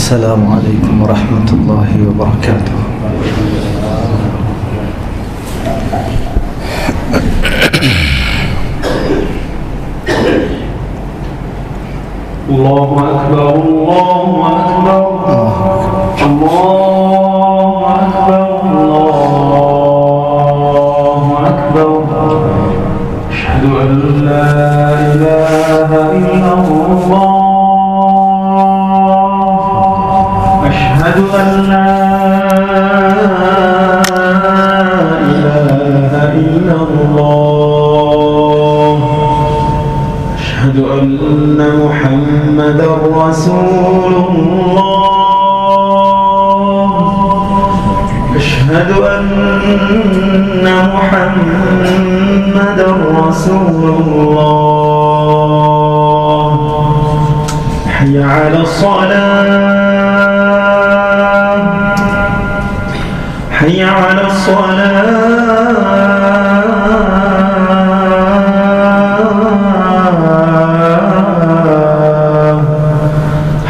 السلام عليكم ورحمة الله وبركاته. الله أكبر الله أكبر الله أكبر الله أكبر. أشهد أن لا إله إلا الله. أشهد أن لا إله إلا الله. أشهد أن محمدا رسول الله. أشهد أن محمدا رسول الله. حي على الصلاة حي على الصلاة.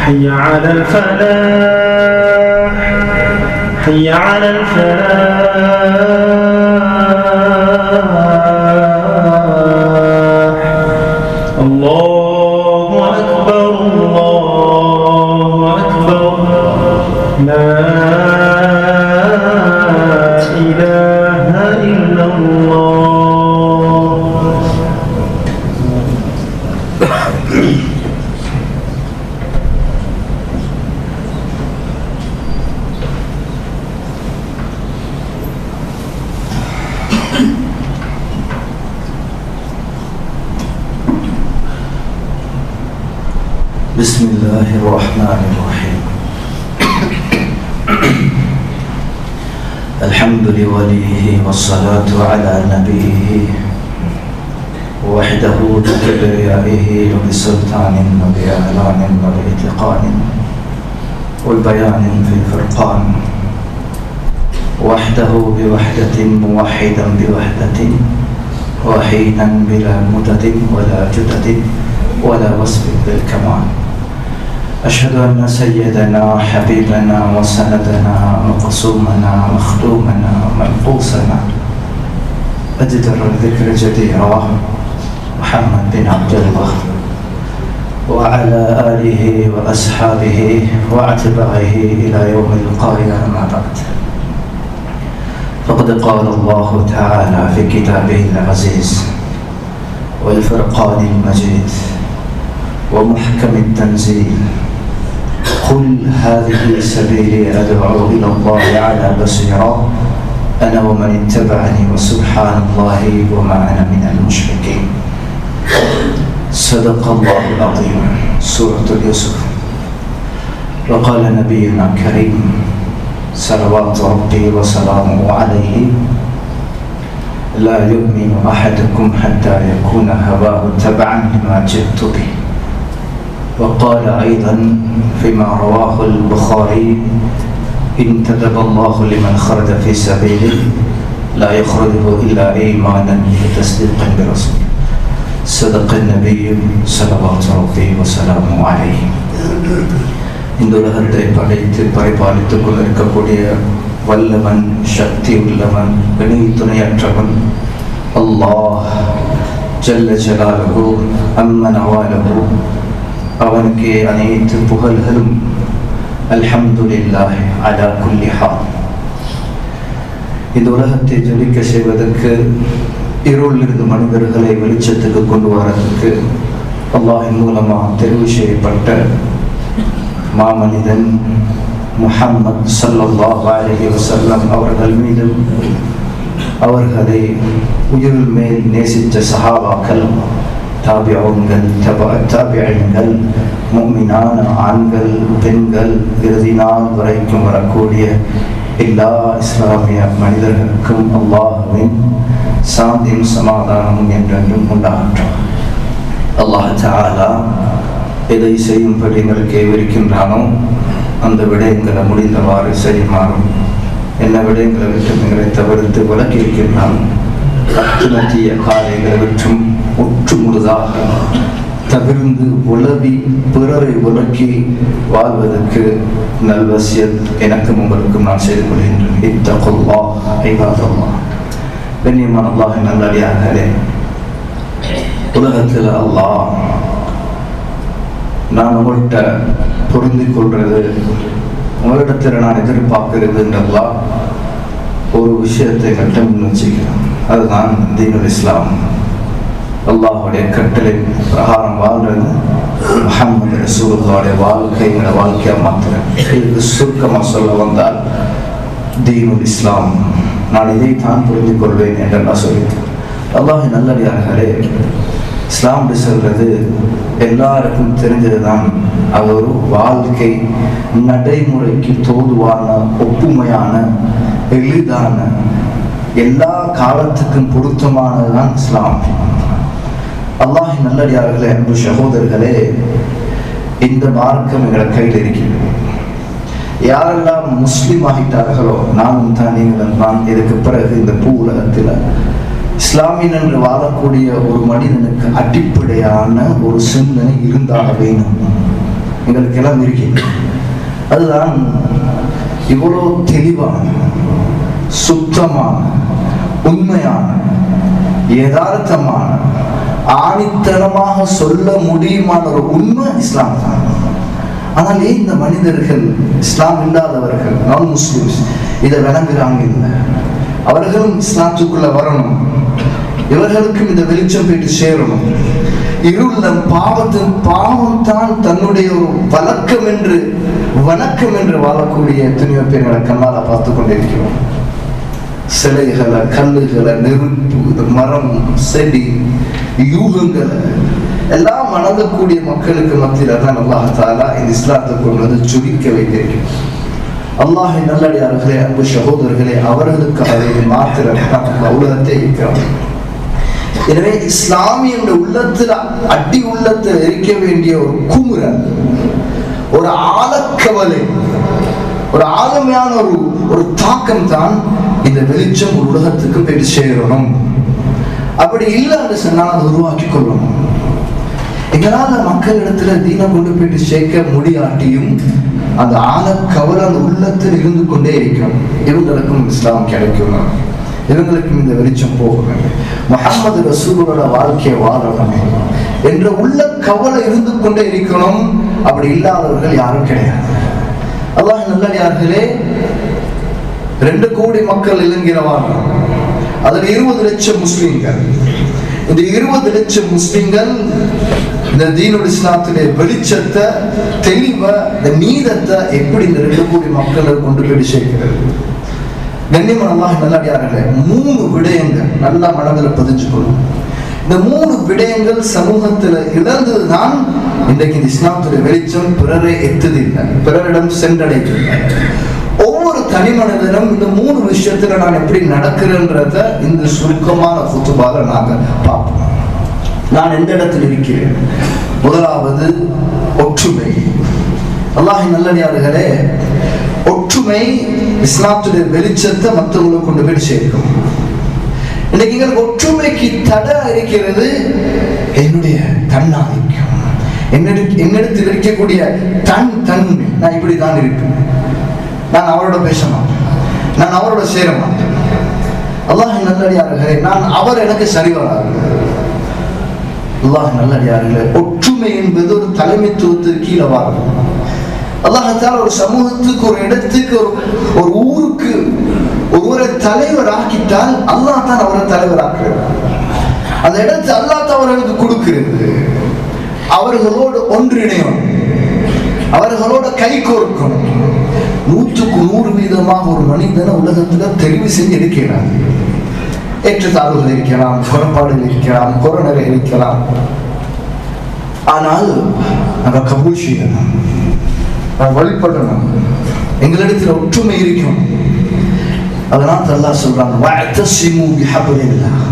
حي على الفلاح حي على الفلاح. الله أكبر الله أكبر. لا إله إلا الله. بسم الله الرحمن الرحيم. الحمد لوليه والصلاة على نبيه وحده بكبريائه وبسلطان وبإعلان وبإتقان والبيان في الفرقان. وحده بوحدة موحدا بوحدة وحيدا بلا مدد ولا جدد ولا وصف بالكمال. أشهد أن سيدنا حبيبنا وسندنا مقسومنا مخدومنا منقوصنا أجدر الذكر جديرا محمد بن عبد الله وعلى آله وأصحابه وأتباعه إلى يوم القيامة. أما بعد، فقد قال الله تعالى في كتابه العزيز والفرقان المجيد ومحكم التنزيل: قل هذه سبيلي أدعو إلى الله على بصيرة أنا ومن اتبعني وسبحان الله وما أنا من المشركين. صدق الله العظيم. سورة يوسف. وقال نبينا الكريم صلوات ربي وسلامه عليه: لا يؤمن أحدكم حتى يكون هواه تبعا لما جئت به. وقال أيضا فيما رواه البخاري: انتدب الله لمن خرج في سبيله لا يخرجه إلا إيمانا وتصديقا برسوله. صدق النبي صلوات ربي وسلامه عليه. இந்த உலகத்தை படைத்து பரிபாலித்துக் கொண்டிருக்கக்கூடிய வல்லவன், சக்தி உள்ளவன், இணை துணையற்றவன் அல்லாஹ் ஜல்ல ஜலாலுஹு அம்ம நவாலுஹு. அவனுக்கே அனைத்து புகழ்களும். அல்ஹம்துலில்லாஹி அலா குல்லி ஹால். இந்த உலகத்தை ஜொலிக்க செய்வதற்கு, இருளிலிருந்து மனிதர்களை வெளிச்சத்துக்கு கொண்டு வரதுக்கு அல்லாஹின் மூலமாக தெரிவு செய்யப்பட்ட மாமனிதன் முஹம்மது ஸல்லல்லாஹு அலைஹி வஸல்லம் அவர்கள் மீதும் அவர்களை உயிர் மேல் நேசித்த சஹாபாக்கள், தாபிஊன்கள், தாபிஈன்கள், முஃமினான ஆண்கள், பெண்கள், இறுதி நாள் வரைக்கும் வரக்கூடிய எல்லா இஸ்லாமிய மனிதர்களுக்கும் அல்லாஹ்வின் சாந்தியும் சமாதானமும் என்றென்றும் உண்டாகட்டும். அல்லாஹ் தஆலா எதை செய்யும்படி எங்களுக்கு ஏவிருக்கின்றானோ அந்த விடயங்களை முடிந்தவாறு செய்யுமாறும், என்ன விடயங்களை விட்டு எங்களை தவிர்த்து விலக்கி இருக்கின்றான் அத்துணத்திய காரியங்களை விற்றும் முற்று முழுதாக தவிர்ந்து உலவி பிறரை உலக்கி வாழ்வதற்கு நல்வசியத் எனக்கும் உங்களுக்கும் நான் செய்து கொள்கின்றேன். இத்தகுல்லாஹ் இபாதல்லாஹ். கண்ணியமான அல்லாஹ்வின் நல்லடியார்களே, உலகத்தில் அல்லாஹ் நான் உங்கள்கிட்ட பொருந்தி கொள்றது, உங்களிடத்தில் நான் எதிர்பார்க்கிறதுன்றெல்லாம் ஒரு விஷயத்தை எங்கள்கிட்ட முன் வச்சுக்கிறேன். அதுதான் தீனுல் இஸ்லாம். அல்லாஹுடைய கட்டளை பிரகாரம் வாழ்றது, முஹம்மது ரசூலுல்லாஹுடைய வாழ்க்கையோட வாழ்க்கையா மாத்துறேன். இதுக்கு சுருக்கமாக சொல்ல வந்தால் தீனுல் இஸ்லாம், நான் இதை தான் புரிந்து கொள்வேன் என்றெல்லாம் சொல்லிட்டேன். அல்லாஹின் நல்லடியார்களே, இஸ்லாம் சொல்றது எல்லாருக்கும் தெரிஞ்சதுதான். அது ஒரு வாழ்க்கை நடைமுறைக்கு தோதுவான, ஒப்புமையான, எளிதான, எல்லா காலத்துக்கும் பொருத்தமானதுதான் இஸ்லாம். அல்லாஹின் நல்லடியார்களே, அன்பு சகோதரர்களே, இந்த மார்க்கம் எங்களை கையில் இருக்கிறது. யாரெல்லாம் முஸ்லிம் ஆகிட்டார்களோ, நானும் தான் நீங்களும் தான், இதுக்கு பிறகு இந்த பூ உலகத்தில் இஸ்லாமியன் என்று வாழக்கூடிய ஒரு மனிதனுக்கு அடிப்படையான ஒரு சிந்தனை இருந்தாக வேணும். எங்களுக்கு எல்லாம் இருக்கிறது. அதுதான் இவ்வளோ தெளிவான, சுத்தமான, உண்மையான, யதார்த்தமான, ஆணித்தனமாக சொல்ல முடியுமான ஒரு உண்மை இஸ்லாம் தான். ஆனால் ஏன் இந்த மனிதர்கள், இஸ்லாம் இல்லாதவர்கள், நான் முஸ்லிம்ஸ், இதை விளங்குறாங்க இல்லை? அவர்களும் இஸ்லாத்துக்குள்ள வரணும், இவர்களுக்கும் இந்த வெளிச்சம் போயிட்டு சேரணும். இருளம் பாவம் தான் தன்னுடைய ஒரு வணக்கம் என்று வாழக்கூடிய எத்தனையோ பேர்களை கண்ணால பார்த்து கொண்டிருக்கிறோம். சிலைகளை, கல்லுகளை, நெருப்பு, மரம், செடி, யூகங்களை எல்லாம் வணங்கக்கூடிய மக்களுக்கு மத்தியில தான் அல்லாஹ் தஆலா இந்த இஸ்லாத்தை கொண்டு வந்து சுருக்க வைத்திருக்கிறார். அல்லாஹின் நல்லடியார்களே, அன்பு சகோதரர்களே, அவர்களுக்கு அதை மாத்திர உலகத்தை இருக்கிறார். எனவே இஸ்லாமிய உள்ளத்தில், அடி உள்ளத்தில் இருக்க வேண்டிய ஒரு குமுறல், ஒரு ஆழக்கவலை, ஒரு ஆழமையான ஒரு தாக்கம் தான் இந்த வெளிச்சம் ஒரு உலகத்துக்கு போய் சேரணும். அப்படி இல்லை என்று சொன்னால் அதை உருவாக்கி கொள்ளணும். எங்களால் மக்களிடத்துல தீனை கொண்டு போயிட்டு சேர்க்க முடியாட்டியும் அந்த ஆழக்கவலை அந்த உள்ளத்தில் இருந்து கொண்டே இருக்கிறோம். இவங்களுக்கும் இஸ்லாம் கிடைக்கும், இவங்களுக்கும் இந்த வெளிச்சம் போகணும், முஹம்மது ரசூலுல்லாஹோட வாழ்க்கையை வாழணும் என்ற உள்ள கவலை இருந்து கொண்டே இருக்கணும். அப்படி இல்லாதவர்கள் யாரும் கிடையாது. அல்லாஹ் நல்லடியார்களே, 2 கோடி மக்கள் இலங்கையில வாழ்றாங்க. அதில் 20 லட்சம் முஸ்லிம்கள். இந்த 20 லட்சம் முஸ்லிம்கள் இந்த தீனுல் இஸ்லாத்திலே வெளிச்சத்தை, தெளிவை, இந்த நீதத்தை எப்படி இந்த 2 கோடி மக்களை கொண்டு போய் சேர்க்கிறது? கண்ணியமான அல்லாஹ் நல்லடியார்களே, 3 விடயங்கள் நல்லா மனதில் பதிஞ்சுக்கணும். இந்த 3 விடயங்கள் சமூகத்தில் இழந்ததுதான் இன்றைக்கு இந்த இஸ்லாத்துடைய வெளிச்சம் பிறரை எத்துதில்லை, பிறரிடம் சென்றடைக்கவில்லை. ஒவ்வொரு தனி மனிதனும் இந்த 3 விஷயத்துல நான் எப்படி நடக்கிறேன்றத இந்த சுருக்கமான ஃபுத்துபால நாங்க பார்ப்போம். நான் எந்த இடத்தில் இருக்கிறேன்? முதலாவது ஒற்றுமை. அல்லாஹின் நல்லடியார்களே, ஒற்றுமை இஸ்லாத்துடைய வெளிச்சத்தை மற்றவங்களை கொண்டு போய் சேர்க்கும். இன்னைக்கு எங்களுக்கு ஒற்றுமைக்கு தடை இருக்கிறது என்னுடைய தன்னாதிக்கம், என்னிடத்தில் இருக்கக்கூடிய தன்மை. நான் இப்படிதான் இருப்பேன், நான் அவரோட பேச மாட்டேன், நான் அவரோட சேர மாட்டேன். அல்லாஹின் நல்லடியார்களே, நான் அவர் எனக்கு சரி வராது. அல்லாஹின் நல்லடியார்களே, ஒற்றுமை என்பது ஒரு தலைமைத்துவத்துக்கு கீழே வாழும். அல்லாஹ் ஒரு சமூகத்துக்கு, ஒரு இடத்துக்கு, ஒரு ஊருக்கு ஒருவரை தலைவர் ஆக்கிட்டால் அல்லாஹ் தான் அவரை தலைவராக்குறார். அந்த இடத்தை அல்லாஹ் தான் அவர்களுக்கு கொடுக்கிறது. அவர்களோடு ஒன்றிணையும், அவர்களோட கை கோர்க்கணும். 100க்கு 100% ஒரு மனிதனை உலகத்துல தெரிவு செஞ்சு எடுக்கிறார். ஏற்றத்தாழ்வுகள் இருக்கலாம், குறைபாடுகள் இருக்கலாம், குறைநிறை இருக்கலாம். ஆனால் நாங்கள் கபூல் செய்யணும், வழிபடணும், எங்களிடத்தில் ஒற்றுமை இருக்கும். அதனால் அல்லாஹ் சொல்றாங்க, வஅதஸிமு பிஹப்லில்லாஹ்,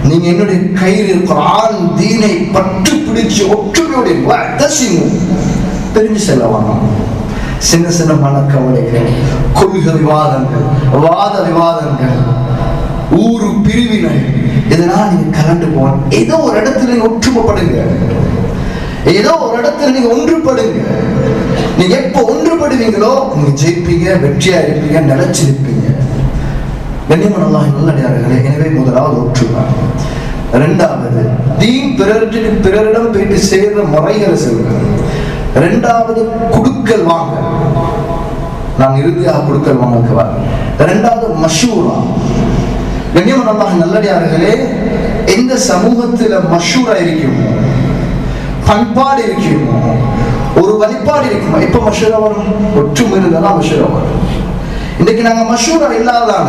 நீங்க என்னுடைய கயிறு குர்ஆன் தீனை பற்று பிடிச்சு ஒற்றுமையோட வஅதஸிமு, பிரிஞ்சு செல்லவாங்க. சின்ன சின்ன மனக்கவலைகள், கொள்கை விவாதங்கள், வாத விவாதங்கள், ஊரு பிரிவினை, இதெல்லாம் நீங்க கலந்து போன ஏதோ ஒரு இடத்துல ஒற்றுமைப்படுங்க. ஏதோ ஒரு இடத்துல நீங்க ஒன்றுபடுங்க. நீங்க எப்ப ஒன்றுபடுவீங்களோ நீங்க ஜெயிப்பீங்க, வெற்றியா இருப்பீங்க, நிலைச்சிருப்பீங்க. கண்ணியமான அல்லாஹ்வின் நல்லடியார்களே, எனவே முதலாவது ஒற்றுமை. இரண்டாவது தீன் பிறரிடம் போயிட்டு சேர்ற முறைகளை சொல்லுங்க. இரண்டாவது குடுக்கல் வாங்க. நான் இறுதியாக குடுக்கல் வாங்க. இரண்டாவது மஷூரா. கண்ணியமான அல்லாஹ்வின் நல்லடியார்களே, எந்த சமூகத்துல மஷூரா இருக்குமோ, பண்பாடு இருக்குமோ, ஒரு வழிபாடு இருக்குமோ, எப்ப மஷூரா வரும்? ஒற்றுமை இருந்தாலும் மஷூரா வரும். இன்னைக்கு நாங்க மஷூரா இல்லாதான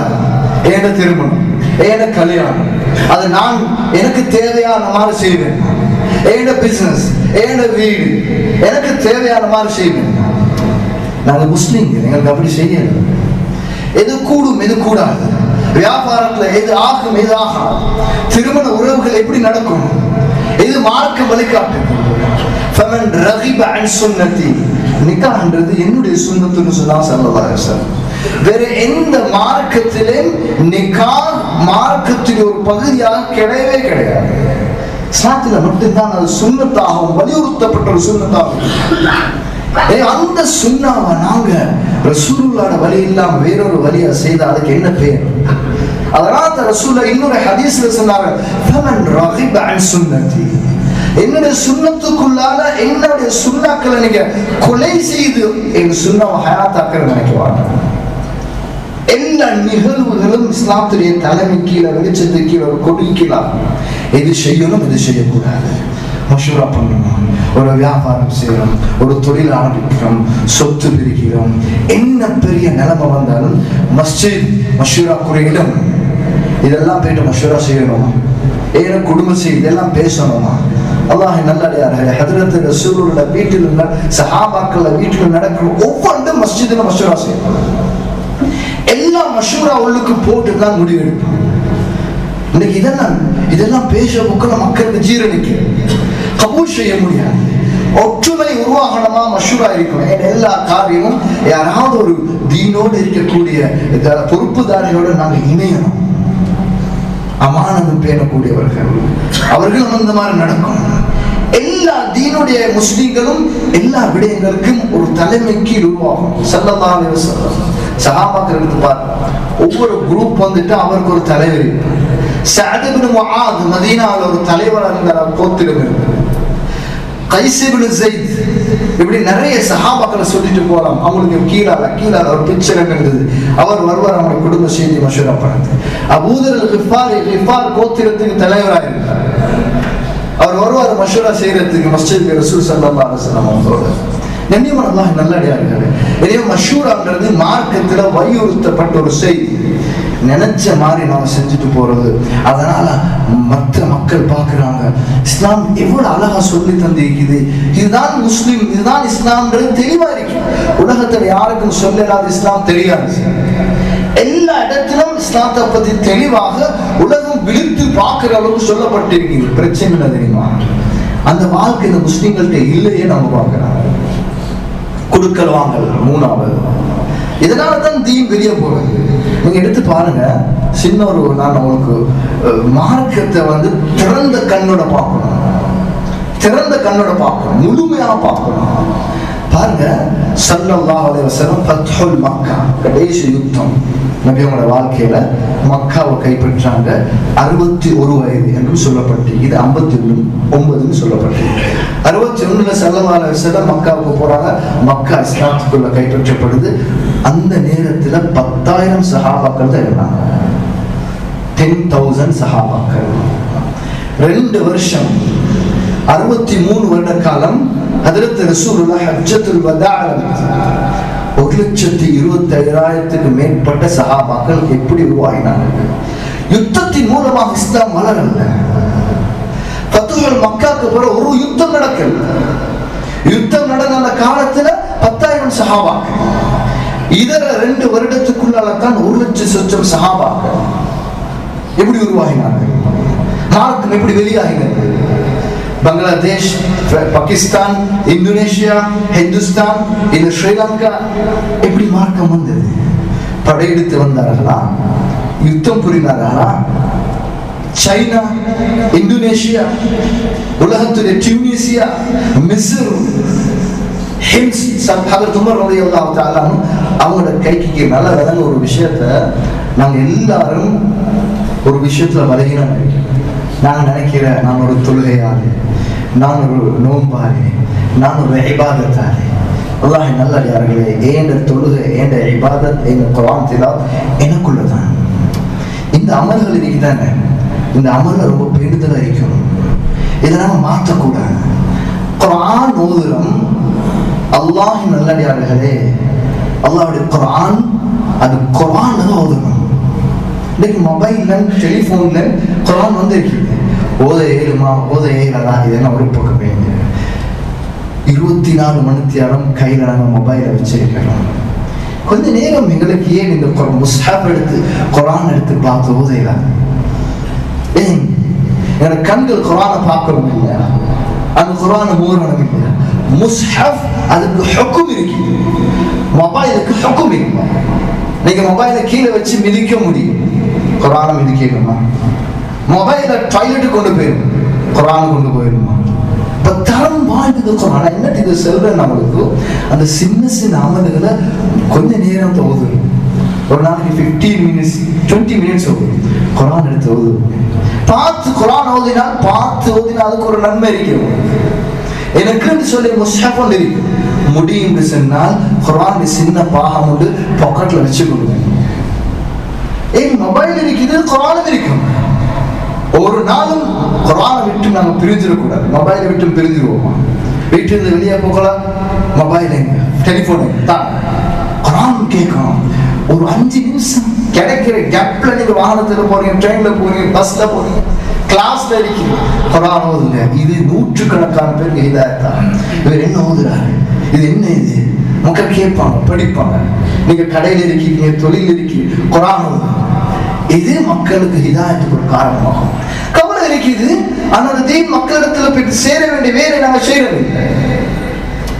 ஏன திருமணம், ஏன கல்யாணம், அது நான் எனக்கு தேவையான மாதிரி செய்வேன். ஏன பிசினஸ், ஏன வீடு எனக்கு தேவையான மாதிரி செய்வேன். நாங்க முஸ்லீம், எங்களுக்கு அப்படி செய்யணும். எது கூடும் எது கூடாது, வியாபாரத்துல எது ஆகும் எது ஆகாது, திருமண உறவுகள் எப்படி நடக்கும், எது மார்க்க வழிகாட்டு. ஃபமன் ரகிப அன் சுன்னதி, நிக்காஹ்ன்றது என்னுடைய சுன்னத்துன்னு சொன்னா ஸல்லல்லாஹு அலைஹி வஸல்லம். வேற எந்த மார்க்கத்திலே நிக்காஹ் மார்க்கத்தின் ஒரு பகுதியாக கிடையவே கிடையாது. இஸ்லாத்துல மட்டும்தான் அது சுன்னத்தாகவும் வலியுறுத்தப்பட்ட ஒரு சுன்னத்தாகும். அந்த சுன்னாவை நாங்க ரசூலுல்லாஹ்வோட வழி இல்லாம வேறொரு வழியா செய்த அதுக்கு என்ன பேர்? அதனால ரசூலுல்லாஹ் இன்னொரு ஹதீஸ்ல சொன்னாங்க, ஃபமன் ரகிப அன் சுன்னதி, என்னுடைய சுன்னத்துக்குள்ளால என்னுடைய சுன்னாக்களை நீங்க கொலை செய்து எங்க சுன்னாவை ஹயாத்தாக்க நினைக்குவாங்க. எல்லா நிகழ்வுகளும் இஸ்லாத்துடைய தலைமை கீழே, வெளிச்சத்து கீழே, ஒரு கொடி கீழே. எது செய்யணும் எது செய்யக்கூடாது மஷூரா பண்ணணும். ஒரு வியாபாரம் செய்யறோம், ஒரு தொழில் ஆரம்பிக்கிறோம், சொத்து பிரிக்கிறோம், என்ன பெரிய நிலைமை வந்தாலும் மஸ்ஜித் மஷூராக்குரிய இடம். இதெல்லாம் போயிட்டு மஷூரா செய்யணுமா? ஏன்னா குடும்பம் செய்ய இதெல்லாம் பேசணுமா? அல்லாஹ்வின் நல்லடியார்களே, ஹஜ்ரத் ரசூலுல்லாஹ் வீட்டில் சஹாபாக்கள் வீட்டில் நடக்கும் ஒவ்வொன்றும் மஸ்ஜிதில் மஷூரா செய்யணும். எல்லா மஷூரா உள்ளுக்கு போட்டு தான் முடிவெடுப்பாங்க. இன்னைக்கு இதெல்லாம் பேச புக்கல மக்களுக்கு ஜீரணிக்க கபூல் செய்ய முடியாது. ஒற்றுமை உருவாகணுமா மஷூரா இருக்கணும். எல்லா காரியமும் யாராவது ஒரு தீனோடு இருக்கக்கூடிய பொறுப்புதாரியோட நாங்க இணையணும். அமானதம் பேணக்கூடியவர்கள், அவர்களும் அந்த மாதிரி நடக்கும். எல்லா தீனுடைய முஸ்லிம்களும் எல்லா விடயங்களுக்கும் ஒரு தலைமைக்கு உருவாகும். ஸல்லல்லாஹு அலைஹி வஸல்லம் சஹாபாக்கள் எடுத்து பாருங்க, ஒவ்வொரு குரூப் வந்துட்டு அவருக்கு ஒரு தலைவர் இருப்பார். சஅத் இப்னு முஆத் மதீனாவில் ஒரு தலைவர் இருந்தார், கோத்திரம் இருந்தார். கைஸ் இப்னு ஸைத், இப்படி நிறைய சஹாபாக்களை சொல்லிட்டு போகலாம். அவங்களுக்கு கீழால ஒரு பிக்சர் இருந்தது. அவர் வருவார், அவங்க குடும்ப செய்தி மஷூரா பண்ணுது. அபூதர் கிஃபார் கோத்திரத்துக்கு தலைவராக இருந்தார். அவர் வருவார் மஷூரா செய்யறதுக்கு மஸ்ஜித் ரசூல் ஸல்லல்லாஹு அலைஹி வஸல்லம் அவங்களோட. கண்ணியமான அல்லாஹ்வின் நல்லடியார்களே, எனவே மஷூரான்றது மார்க்கத்துல வலியுறுத்தப்பட்ட ஒரு செய்தி. நினைச்ச மாதிரி நாம செஞ்சுட்டு போறது. அதனால மற்ற மக்கள் பார்க்கிறாங்க, இஸ்லாம் எவ்வளவு அழகா சொல்லி தந்திருக்குது, இதுதான் முஸ்லிம், இதுதான் இஸ்லாம்ன்றது தெளிவா இருக்கு. உலகத்துல யாருக்கும் சொல்லலாத இஸ்லாம் தெரியாது. எல்லா இடத்திலும் இஸ்லாத்தை பத்தி தெளிவாக உலகம் விழித்து பார்க்கிற அளவுக்கு சொல்லப்பட்டிருக்கு. பிரச்சனை என்ன தெரியுமா? அந்த வாழ்க்கை இந்த முஸ்லிம்கள்ட்ட இல்லையே நம்ம பார்க்கிறோம். குடுக்கல் வாங்கல் மூணாவது. இதனாலதான் தீன் வெளியே போறது. நீங்க எடுத்து பாருங்க, சின்ன ஒரு நான் உங்களுக்கு மார்க்கத்தை திறந்த கண்ணோட பார்க்கணும், முழுமையாக பார்க்கணும். பாருங்க, ஸல்லல்லாஹு அலைஹி வஸல்லம் ஃபத்ஹுல் மக்கா, கடைசி யுத்தம் நபியோட வாழ்க்கையில மக்காவை கைப்பற்றாங்க. 61 வயது என்று சொல்லப்பட்டு, இது 59 சொல்லப்பட்டு, 61 ஸல்லல்லாஹு அலைஹி வஸல்லம் மக்காவுக்கு போறாங்க. மக்கா இஸ்லாத்துக்குள்ள கைப்பற்றப்படுது. அந்த நேரத்துல 10,000 சஹாபாக்கள் தான் இருந்தாங்க. 10,000 சஹாபாக்கள். 2 வருஷம் 63 வருட காலம் ஹஜ்ரத் ரசூலுல்லாஹ் ஹஜ்ஜத்துல் வதா 1,25,000 மேற்பட்ட சஹாபாக்கள் எப்படி உருவாகினாங்க? யுத்தத்தின் மூலமாக இஸ்லாம் வளரல. ஃபத்ஹுல் மக்காக்கு பிறகு ஒரு யுத்தம் நடக்கல. யுத்தம் நடந்த அந்த காலத்துல 10,000 சஹாபாக்கள். இதர 2 வருடத்துக்குள்ளால தான் 1,00,000 சஹாபாக்கள் எப்படி உருவாகினாங்க? மார்க்கம் எப்படி வெளியாகினது? பங்களாதேஷ், பாகிஸ்தான், இந்தோனேஷியா, ஹிந்துஸ்தான், இந்த ஸ்ரீலங்கா எப்படி மார்க்கம் வந்தது? படையெடுத்து வந்தார்களா? யுத்தம் புரிந்தார்களா? சைனா, இந்தோனேஷியா, உலகத்துடைய டியூனிசியா, ஹிம்ஸ் ஹதரத் உமர் ரலியல்லாஹு தஆலா அவங்களோட கைக்கு நல்ல விளங்க ஒரு விஷயத்த நாங்கள் எல்லாரும் ஒரு விஷயத்துல பலகீனம் நாங்கள் நினைக்கிறேன், நான் ஒரு தொழுகையாளி, நான் ஒரு நோம்பாளி, நான் ஒரு இபாதத்தாளி. அல்லாஹ் நல்லடியார்களே, ஏண்ட தொழுகை, ஏண்ட இபாதத், ஏண்ட குர்ஆன் திலாவத் எனக்குள்ளதான். இந்த அமல்கள் இன்னைக்கு தானே, இந்த அமல்கள் ரொம்ப பெரிதலாக இருக்கணும். இதை நம்ம மாற்றக்கூடாது. குர்ஆன் ஓதுறோம், அல்லாஹ் நல்லடியார்களே, அல்லாஹ்வுடைய குர்ஆன் அது குர்ஆன்ல தான் ஓதணும். இன்னைக்கு மொபைல்ல டெலிஃபோன்ல குர்ஆன் வந்து இருக்குது, ஓத ஏழுமா ஓத ஏழதா, இதெல்லாம் ஒரு பக்கம் வேண்டிய 24 மணி நேரம் கையில நம்ம மொபைலை வச்சிருக்கிறோம். கொஞ்ச நேரம் எங்களுக்கு ஏன் இந்த முஸ்ஹப் எடுத்து குர்ஆன் எடுத்து பார்த்து ஓதையிலாம்? ஏன் எங்களோட கண்கள் குர்ஆனை பார்க்கணும் இல்லையா? அந்த குர்ஆனை ஓதணும் இல்லையா? முஸ்ஹப் அதுக்கு ஹுக்கும் இருக்குது, மொபைலுக்கு ஹுக்கும் இல்லை. நீங்க மொபைலை கீழே வச்சு மிதிக்க முடியும், குர்ஆனை மிதிக்கணுமா? மொபைலை டாய்லெட்டு கொண்டு போயிடும், குர்ஆனை கொண்டு போயிடுமா? இப்ப தரம் வாழ்ந்தது குர்ஆன். என்னட்டு இதை சொல்றேன், நம்மளுக்கு அந்த சின்ன சின்ன அமல்களை கொஞ்ச நேரம் ஓதும். ஒரு நாளைக்கு 15 மினிட்ஸ் 20 மினிட்ஸ் ஓதும், குர்ஆன் எடுத்து ஓதும். பார்த்து குர்ஆன் ஓதினால், பார்த்து ஓதினால் அதுக்கு ஒரு நன்மை இருக்கும். எனக்குன்னு சொல்லி முஸ்ஹப் ஒன்று இருக்கு, முடியும் சொன்னால் குர்ஆன் சின்ன பாகம் உண்டு, பாக்கெட்ல வச்சு கொடுங்க. ஏன் மொபைல் இருக்குது, குர்ஆனும் இருக்கும். ஒரு நாளும் குர்ஆனை விட்டு நாங்க பிரிஞ்சிடக்கூடாது. மொபைலை விட்டு பிரிஞ்சிருவோமா? வீட்டிலிருந்து வெளியே போகலாம், மொபைல் எங்க, டெலிபோன் தான், குர்ஆன் கேட்கணும். ஒரு 5 நிமிஷம் கிடைக்கிற கேப்ல நீங்க வாகனத்துல போறீங்க, ட்ரெயின்ல போறீங்க, பஸ்ல போறீங்க, கிளாஸ்ல இருக்கீங்க, குர்ஆன் ஓதுங்க. இது நூற்றுக்கணக்கான பேருக்கு ஹிதாயத்தா. இவர் என்ன ஓதுறாரு, இது என்ன, இது மக்கள் கேட்பாங்க, படிப்பாங்க. நீங்க கடையில் இருக்கீங்க, தொழில் இருக்கீங்க, குர்ஆன் ஓதுங்க. இது மக்களுக்கு ஹிதாயத்துக்கு ஒரு காரணமாகும். கவலை இருக்குது, ஆனால் தீன் மக்களிடத்துல போய் சேர வேண்டிய வேலை நாங்கள் செய்யறதில்லை.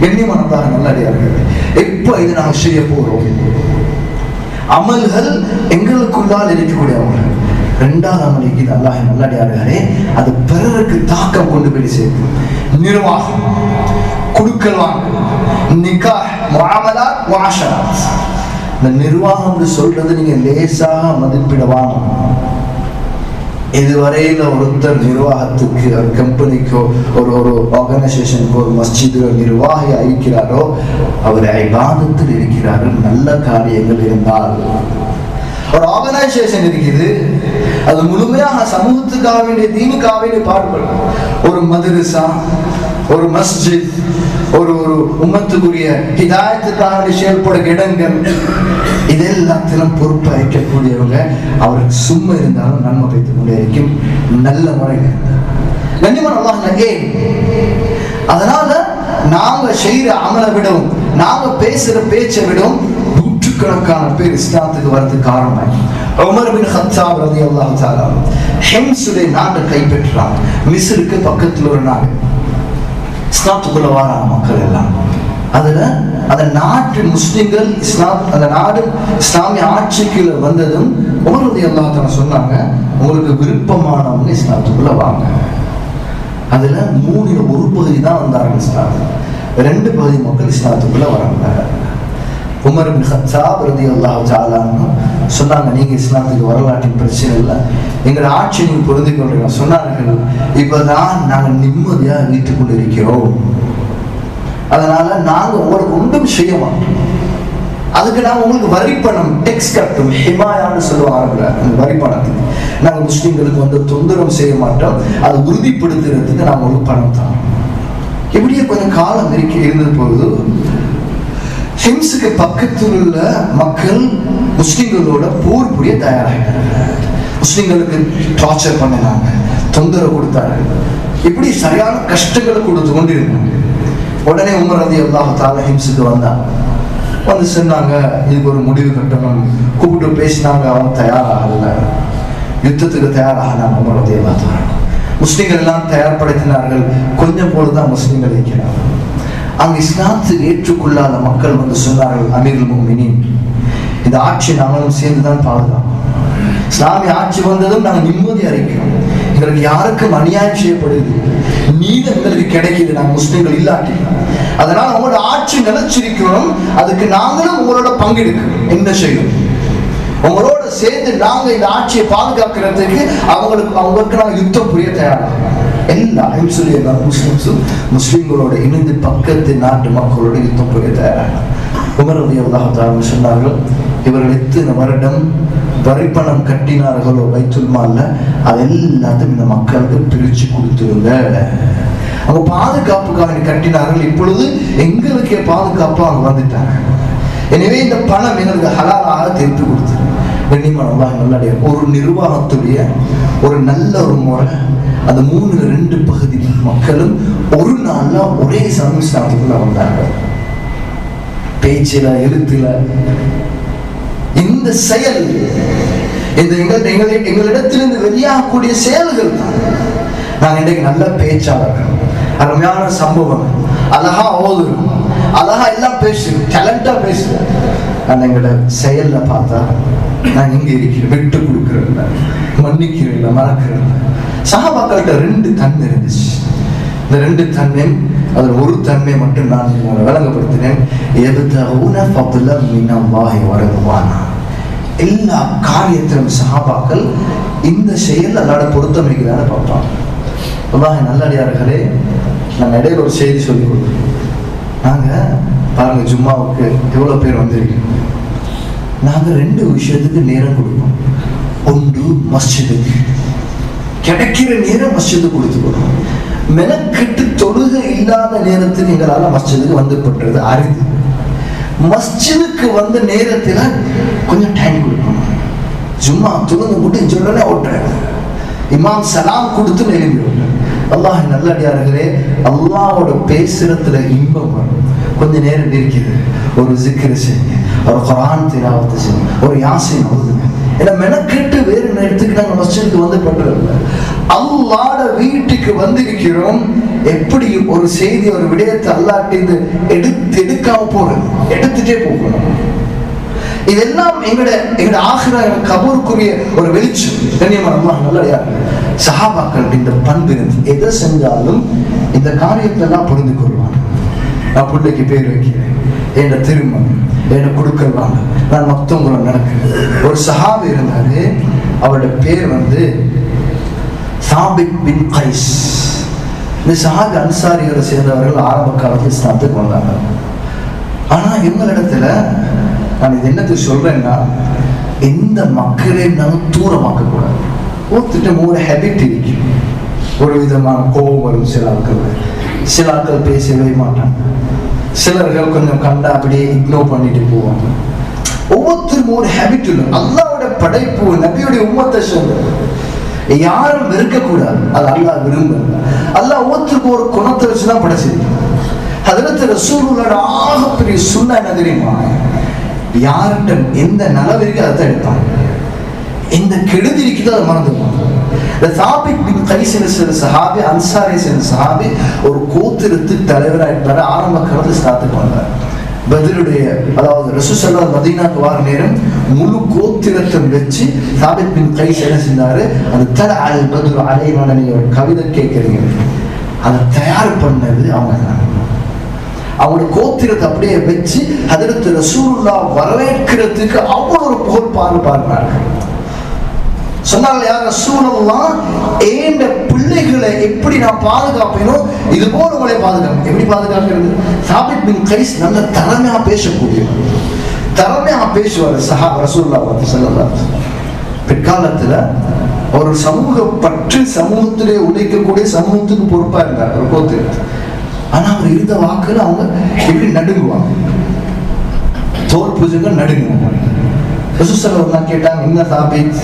கண்ணியமானதாக நல்லடியார்கள், எப்ப இது நாங்கள் செய்ய போறோம்? அமல்கள் எங்களுக்குள்ளால் இருக்கக்கூடிய அமல்கள். 2வது அமல் இருக்குது, அல்லாஹ் நல்லடியார்களே, அது பிறருக்கு தாக்கம் கொண்டு போய் சேர்க்கும். நிர்வாகம், குடுக்கல் வாங்கல், நிக்காஹ், முஆமலாத், முஆஷராத். இந்த நிர்வாகம் சொல்றது நீங்க லேசாக மதிப்பிடவாங்க. இதுவரையில ஒருத்தர் நிர்வாகத்துக்கு, ஒரு கம்பெனிக்கோ, ஒரு ஆர்கனைசேஷனுக்கோ, ஒரு மஸ்ஜிதோ நிர்வாகி அளிக்கிறாரோ, அவர் இபாதத்தில் இருக்கிறாரு. நல்ல காரியங்கள் இருந்தால் ஒரு ஆர்கனைசேஷன் இருக்குது, அது முழுமையாக சமூகத்துக்காக வேண்டிய, தீனுக்காக வேண்டிய பாடுபடும். ஒரு மதரசா, ஒரு மஸ்ஜித், ஒரு உம்மத்துக்குரிய ஹிதாயத்துக்காக செயல்படும் இடங்கள், இதெல்லாத்திலும் பொறுப்பை வைக்கக்கூடியவங்க. அவருக்கு சும்மா இருந்தாலும் நன்மை வைத்துக் கொண்டே இருக்கும், நல்ல முறையில். கண்ணியமான அல்லாஹ், அதனால நாங்க செய்யற அமலை விடவும், நாங்க பேசுற பேச்சை விடவும் நூற்றுக்கணக்கான பேர் இஸ்லாத்துக்கு வரதுக்கு காரணம். உமர் பின் கத்தாப் ரலியல்லாஹு தஆலா ஹிம்ஸுடைய நாட்டை கைப்பற்றாங்க. மிஸ்ருக்கு பக்கத்தில் ஒரு நாடு. இஸ்லாத்துக்குள்ள வாரான மக்கள் எல்லாம். அதுல அந்த நாட்டு முஸ்லிம்கள் இஸ்லாம், அந்த நாடு இஸ்லாமிய ஆட்சிக்கு வந்ததும் உமர் ரலியல்லாஹு தஆலா சொன்னாங்க, உங்களுக்கு விருப்பமானவங்க இஸ்லாத்துக்குள்ள வாங்க. அதுல 3 ஒரு பகுதி தான் வந்தார்கள் இஸ்லாம், 2 பகுதி மக்கள் இஸ்லாத்துக்குள்ள வராங்க. உமர் பின் கத்தாப் ரலியல்லாஹு தஆலா சொன்னாங்க, நீங்க இஸ்லாத்துக்கு வரலாற்றின் பிரச்சனை இல்லை, எங்களோட ஆட்சி நீங்க பொருந்தி கொள்றீங்க சொன்னார்கள். இப்பதான் நாங்க நிம்மதியா வீட்டுக்குள்ள இருக்கிறோம், அதனால நாங்க உங்களுக்கு ஒன்றும் செய்ய மாட்டோம். அதுக்கு நாங்க உங்களுக்கு வரி பணம், டெக்ஸ் கட்டும், ஹிமாயான்னு சொல்லுவாங்க. அந்த வரி பணத்துக்கு நாங்க முஸ்லிம்களுக்கு வந்து தொந்தரவு செய்ய மாட்டோம், அதை உறுதிப்படுத்துறதுக்கு நாங்க உங்களுக்கு பணம் தரோம். இப்படியே கொஞ்சம் காலம் இருந்தது பொழுது ஹிம்ஸுக்கு பக்கத்தில் உள்ள மக்கள் முஸ்லிம்களோட போர் புரிய தயாராகினாங்க. முஸ்லிம்களுக்கு டார்ச்சர் பண்ணினாங்க, தொந்தரவு கொடுத்தாங்க, இப்படி சரியான கஷ்டங்களை கொடுத்து கொண்டிருந்தாங்க. உடனே உமர் ரலியல்லாஹு தஆலா ஹிம்ஸுக்கு வந்தாங்க. வந்து சொன்னாங்க, இதுக்கு ஒரு முடிவு கட்டணும். கூப்பிட்டு பேசினாங்க, அவங்க தயாராகல, யுத்தத்துக்கு தயாராக உமர் ரலியல்லாஹு தஆலா. முஸ்லிம்கள் எல்லாம் தயார்படுத்தினார்கள். கொஞ்சம் போதுதான் முஸ்லிம்கள் இருக்கிறார்கள். அங்கு இஸ்லாத்துக்கு ஏற்றுக்கொள்ளாத மக்கள் வந்து சொன்னார்கள், அமீருல் முஃமினீன், இந்த ஆட்சி நாங்களும் சேர்ந்துதான் பாதுகாப்போம். இஸ்லாமிய ஆட்சி வந்ததும் நாங்கள் நிம்மதியா இருக்கிறோம், எங்களுக்கு யாருக்கும் அநியாயம் செய்யப்படுது, நீதி எங்களுக்கு கிடைக்குது நாங்கள் முஸ்லிம்கள் இல்லாட்டி. அதனால உங்களோட ஆட்சி நிலைச்சிருக்கணும், அதுக்கு நாங்களும் உங்களோட பங்கெடுக்கணும். என்ன செய்யணும்? உங்களோட சேர்ந்து நாங்க இந்த ஆட்சியை பாதுகாக்கிறதுக்கு அவங்களுக்கு நாங்கள் யுத்தம் புரிய தயாராக எல்லாரும் சொல்லி முஸ்லிம்ஸும் முஸ்லிம்களோட இணைந்து பக்கத்து நாட்டு மக்களோட யுத்தம் புரிய தயாராக. உமர் ரலியல்லாஹு தஆலா சொன்னார்கள், இவர்கள் எத்தனை வருடம் வரிப்பணம் கட்டினார்களோ பைத்துல் மால்ல, அது எல்லாத்தையும் இந்த மக்களுக்கு பிரிச்சு கொடுத்துருங்க. அவங்க பாதுகாப்புக்காக கட்டினார்கள், இப்பொழுது எங்களுக்கே பாதுகாப்பு அவங்க வந்துட்டாங்க. எனவே இந்த பணம் எங்களுக்கு ஹலாலாக திருப்பி கொடுத்துரு. நல்ல ஒரு நிர்வாகத்துடைய ஒரு நல்ல ஒரு முறை, அந்த 3-2 பகுதி மக்களும் ஒரு நாள்ல ஒரே சமஸ்தானத்துக்குள்ள வந்தாங்க. பேச்சில எழுத்துல இந்த செயல் எங்களிடத்திலிருந்து வெளியாகக்கூடிய செயல்கள் தான். நாங்க இன்றைக்கு நல்ல பேச்சாளர்கள், அருமையான சம்பவம், அழகா ஓதுறோம், அழகா எல்லாம் பேசுறோம், டேலண்டா பேசுறோம். நான் எங்களோட செயல்ல பார்த்தா நான் இங்க இருக்கிறேன், விட்டு கொடுக்கிறேன், மன்னிக்கிறேன், மறக்கிறேன். சஹாபாக்கள்கிட்ட 2 தன்மை இருந்துச்சு. இந்த 2 தன்மை, அதில் ஒரு தன்மை மட்டும் நான் விளங்கப்படுத்தினேன். எல்லா காரியத்திலும் சஹாபாக்கள் இந்த செயல் அல்லாட பொருத்தமைக்குதான பார்ப்பாங்க. அல்லாஹ் நல்லடியார்களே, நாங்கள் இடையில ஒரு செய்தி சொல்லிக் கொடுக்குறோம். நாங்கள் பாருங்க, ஜும்மாவுக்கு எவ்வளோ பேர் வந்திருக்கோம். நாங்கள் 2 விஷயத்துக்கு நேரம் கொடுப்போம். ஒன்று மஸ்ஜிதுக்கு, கிடைக்கிற நேரம் மஸ்ஜிதுக்கு கொடுத்துக்கணும். மெனக்கெட்டு தொழுகை இல்லாத நேரத்தில் எங்களால் மஸ்ஜிதுக்கு வந்து பண்றது அரிது. மஸ்ஜிதுக்கு வந்த நேரத்தில் கொஞ்சம் டைம் கொடுக்கணும். ஜும்மா தொழுந்து மட்டும் சொல்றேன் ஓட்டுறேன், இமாம் சலாம் கொடுத்து நெருங்கி. அல்லாஹ் நல்லடியார்களே, அல்லாஹோட பேசுறதுல இன்பம் வரும். கொஞ்ச நேரம் இருக்குது, ஒரு ஜிக்ர் செய்யுங்க, ஒரு குர்ஆன் திலாவத் செய்யுங்க, ஒரு யாசீன் ஓதுங்க. ஏன்னா மெனக்கெட்டு வேறு நேரத்துக்கு நாங்கள் மஸ்ஜிதுக்கு வந்து பண்றதில்லை. அல்லாஹ்வோட வீட்டுக்கு வந்திருக்கிறோம். எப்படி ஒரு செய்தி, ஒரு விடயத்தை அல்லாஹ்ட்ட எடுக்காம போறது, எடுத்துட்டே போகணும். இதெல்லாம் எங்களோட ஆகிரா கபூருக்குரிய ஒரு வெளிச்சம். கண்ணியமான அல்லாஹ் நல்லடியார்களே, சஹாபாக்கள் இந்த பண்பு எதை செஞ்சாலும் இந்த காரியத்தை எல்லாம் புரிந்து கொள்வாங்க. நான் பிள்ளைக்கு பேர் வைக்கிறேன், என்ன திருமணம், என்ன கொடுக்கறாங்க, நான் மொத்தவங்களும் நடக்கிறேன். ஒரு சஹாபி இருந்தாரு, அவருடைய பேர் சாபித் பின் கைஸ். இந்த சஹாபி அன்சாரிகளை சேர்ந்தவர்கள் ஆரம்ப காலத்தில் இஸ்லாத்துக்கு வந்தாங்க. ஆனா எங்களிடத்துல நான் இது என்னத்துக்கு சொல்றேன்னா, எந்த மக்களே நாங்கள் தூரமாக்க கூடாது. ஒருத்திட்ட ஒரு ஹேபிட் இருக்கு, ஒரு விதமான கோபம் வரும். சில ஆட்கள் பேசவே மாட்டாங்க, சிலர்கள் கொஞ்சம் கண்டா அப்படியே இக்னோர் பண்ணிட்டு போவாங்க. ஒவ்வொருத்தரும் ஒரு ஹேபிட் இல்லை. அல்லாஹ்வோட படைப்பு, நபியுடைய உம்மத்தை சொல்றது யாரும் வெறுக்க கூடாது, அது அல்லாஹ் விரும்புறது. அல்லாஹ் ஒவ்வொருத்தருக்கும் ஒரு குணத்தை வச்சுதான் படைச்சிருக்கு. ஹஜ்ரத் ரசூலுல்லாஹ் ஆகப்பெரிய சுன்னா என்ன தெரியுமா? யார்கிட்ட எந்த நலவு இருக்கு அதை எடுப்பாங்க, எந்த கெடுதி இருக்குதோ அதை மறந்துடுவாங்க. இந்த சாபித் பின் கைஸ் என்ற சஹாபி, அன்சாரி என்ற சஹாபி, ஒரு கோத்திரத்துக்கு தலைவராக இருந்தாரு. ஆரம்ப காலத்தில் ஸ்டார்ட் வந்தார். பத்ருடைய, அதாவது ரசூல் ஸல்லல்லாஹு மதீனாக்கு வர நேரம் முழு கோத்திரத்தை வச்சு சாபித் பின் கைஸ் என்ன செஞ்சாரு, அந்த தல அல் பத்ரு அலைஹிவ நீங்க ஒரு கவிதை கேட்கிறீங்க, அதை தயார் பண்ணது அவங்க தான். அவங்களோட கோத்திரத்தை அப்படியே வச்சு ஹஜ்ரத் ரசூலுல்லாஹ் வரவேற்கிறதுக்கு அவ்வளவு ஒரு புகழ் பாடுறாங்க. சொன்னாங்க, யார் ரசூலுல்லாஹ், ஏண்ட பிள்ளைகளை எப்படி நான் பாதுகாப்பேனோ இது போல உங்களை பாதுகாப்பு. எப்படி பாதுகாக்கிறது? சாபித் பின் கைஸ் நல்ல திறமையா பேசக்கூடிய, திறமையா பேசுவார் ரசூலுல்லாஹ் ஸல்லல்லாஹு அலைஹி வஸல்லம். பிற்காலத்துல ஒரு சமூக பற்று, சமூகத்திலே உழைக்கக்கூடிய சமூகத்துக்கு பொறுப்பா இருந்தார் ஒரு கோத்திரத்தை. ஆனா அவர் இருந்த வாக்குல அவங்க எப்படி நடுங்குவாங்க, தோல் பூஜைகள் நடுங்குவாங்க. ரசூல் ஸல்லல்லாஹு அலைஹி வஸல்லம் கேட்டாங்க, என்ன சாபித்,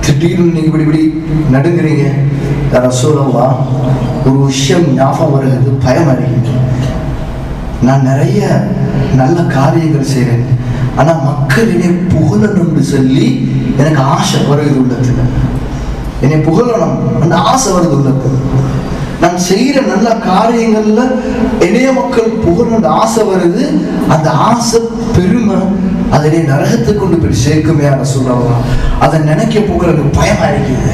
திடீர்னு நீங்க இப்படி நடுங்குறீங்க? ரசூலுல்லாஹ், ஒரு விஷயம் ஞாபகம் வருகிறது, பயம் அறிகிறது. நான் நிறைய நல்ல காரியங்கள் செய்யறேன், ஆனா மக்கள் என்னை புகழணும்னு சொல்லி எனக்கு ஆசை வருது உள்ளத்துல. என்னை புகழணும் அந்த ஆசை வருது உள்ளத்துல. நான் செய்யற நல்ல காரியங்கள்ல இணைய மக்கள் புகழ் ஆசை வருது. அந்த ஆசை பெருமை அதனை நரகத்தை கொண்டு போய் சேர்க்குமே சொல்லலாம். அதை நினைக்க போகிறது பயமா இருக்குது.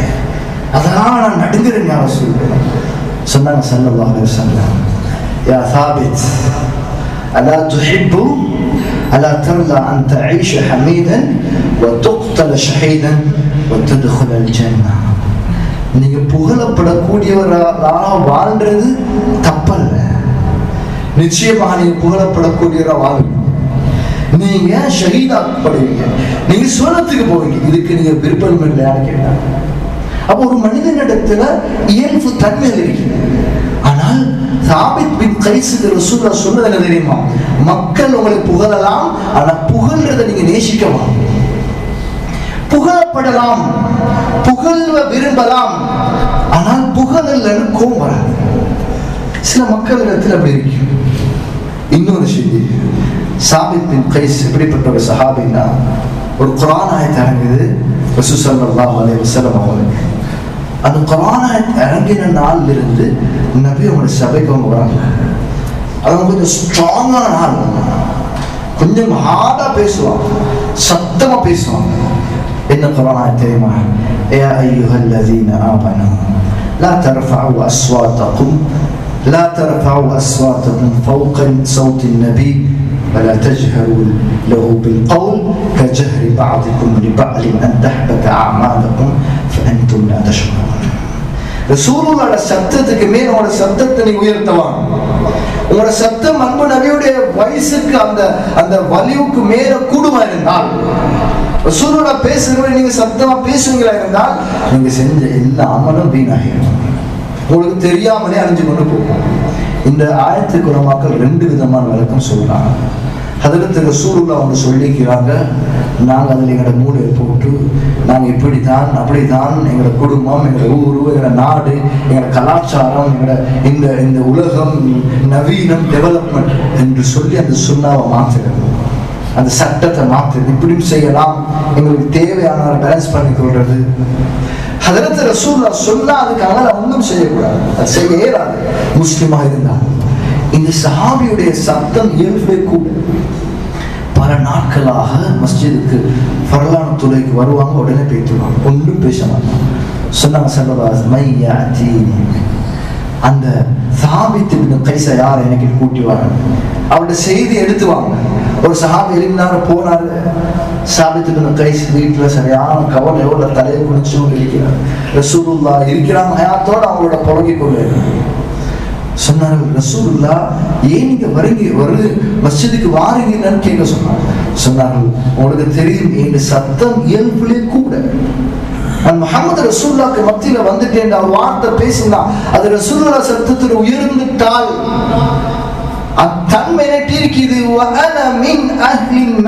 அதனால நான் நடுங்குறேன் யார சொல்றேன். சொன்னாங்க ஸல்லல்லாஹு அலைஹி வஸல்லம், யா சாபித் அலா துஹிப்பு அலா தர்லா அன் தஈஷ ஹமீதன் வ துக்தல ஷஹீதன் வ தத்குல அல் ஜன்னah. நீங்க புகழப்படக்கூடியவராக வாழ்றது தப்பல்ல, நிச்சயமாக நீங்க புகழப்படக்கூடியவராக வாழுங்க. நீங்க ஷஹீதாக்கப்படுவீங்க, நீங்க சுவனத்துக்கு போவீங்க. இதுக்கு நீங்க விருப்பம் இல்லையான்னு கேட்டாங்க. அப்போ ஒரு மனிதனிடத்துல இயல்பு தன்மைகள் இருக்கு. ஆனால் சாபித் பின் கைஸுக்கு ரசூலுல்லாஹ் சொன்னது என்ன தெரியுமா? மக்கள் உங்களை புகழலாம், ஆனா புகழ்றதை நீங்க நேசிக்கலாம். புகழப்படலாம், புகழ்வ விரும்பலாம், ஆனால் புகழல்லன்னு கோபம் வராது. சில மக்கள் இடத்துல அப்படி இருக்கு. இன்னொரு செய்தி, சாபித் பின் கைஸ் எப்படிப்பட்ட ஒரு சஹாபின்னா, ஒரு குர்ஆன் ஆயத் இறங்குது ரசூல் ஸல்லல்லாஹு அலைஹி வஸல்லம் அவங்களுக்கு. அந்த குர்ஆன் ஆயத் இறங்கின நாள்ல இருந்து நபி அவங்களோட சபைக்கு அவங்க வராங்க. அவங்க கொஞ்சம் ஸ்ட்ராங்கான நாள், கொஞ்சம் ஹார்டா பேசுவாங்க, சத்தமா பேசுவாங்க. என்ன குர்ஆன் ஆயத் தெரியுமா? யா அய்யுஹல்லதீன ஆமனூ லா தர்ஃபஉ அஸ்வாத்தகும் لا ترفعوا أصواتكم فوق صوت النبي ولا تجهروا له بالقول كجهر بعضكم لبعض أن تحبط أعمالكم فأنتم لا تشعرون. ரசூலுல்லாஹ்வோட சத்தத்துக்கு மேல உங்களோட சத்தத்தை நீ உயர்த்தவான். உங்களோட சத்தம் அன்பு நபியுடைய வயசுக்கு அந்த வலிவுக்கு மேல கூடுமா இருந்தால், ரசூலுல்லாஹ் பேசுறவரை நீங்க சத்தமா பேசுவீங்களா இருந்தால், நீங்க செஞ்ச எல்லா அமலும் வீணாகிடும், உங்களுக்கு தெரியாமலே அழிஞ்சு கொண்டு போகும். இந்த ஆயத்துக்கு உலமாக்கள் ரெண்டு விதமான விளக்கம் சொல்றாங்க. ஹதரத் ரசூலுல்லாஹ் அவங்க சொல்லிக்கிறாங்க, நாங்கள் அதில் எங்களோட மூளையை போட்டு நாங்கள் இப்படித்தான் அப்படித்தான் எங்களோட குடும்பம், எங்களோட ஊர், எங்களோட நாடு, எங்களோட கலாச்சாரம், எங்களோட இந்த உலகம் நவீனம் டெவலப்மெண்ட் என்று சொல்லி அந்த சுன்னாவை மாற்றுறது, அந்த சட்டத்தை மாற்றுறது, இப்படியும் செய்யலாம், எங்களுக்கு தேவையான பேலன்ஸ் பண்ணி கொள்றது. ஹதரத் ரசூலுல்லாஹ் சொன்னா அதுக்காக ஒன்றும் செய்யக்கூடாது, அது செய்ய இயலாது முஸ்லிமா இருந்தால். இந்த சஹாபியுடைய சத்தம் இயல்பே கூட. பல நாட்களாக மஸ்ஜிதுக்கு ஃபர்லான தொழுகைக்கு வருவாங்க, உடனே பேசுவாங்க, ஒன்றும் பேச மாட்டாங்க. சொன்னாங்க ஸல்லல்லாஹு அலைஹி வஸல்லம், அந்த சாபித் இப்னு கைஸை யார் எனக்கு கூட்டி வராங்க, அவருடைய செய்தி எடுத்துவாங்க. ஒரு சஹாபி எழுதினாரு, போனாரு. சாபித் இப்னு கைஸ் வீட்டுல சரியான கவலையோட தலையை குளிச்சு இருக்கிறார். ரசூலுல்லாஹ் இருக்கிறாங்க, ஹயாத்தோட அவங்களோட புறகி கொண்டு சொன்னார்கள், ரசூலுல்லாஹ் ஏன் நீங்க மஸ்ஜிதுக்கு வாரீங்கன்னு கேட்க சொன்னார்கள், உங்களுக்கு தெரியும் என் சத்தம் இயல்புலே கூட. நான் முஹம்மது ரசூலுல்லாஹ்க்கு மத்தியில வந்துட்டேன், அவர் வார்த்தை பேசினா அது ரசூலுல்லாஹ் சத்தத்தில் உயர்ந்துட்டால் அத்தன்மை இருக்குது.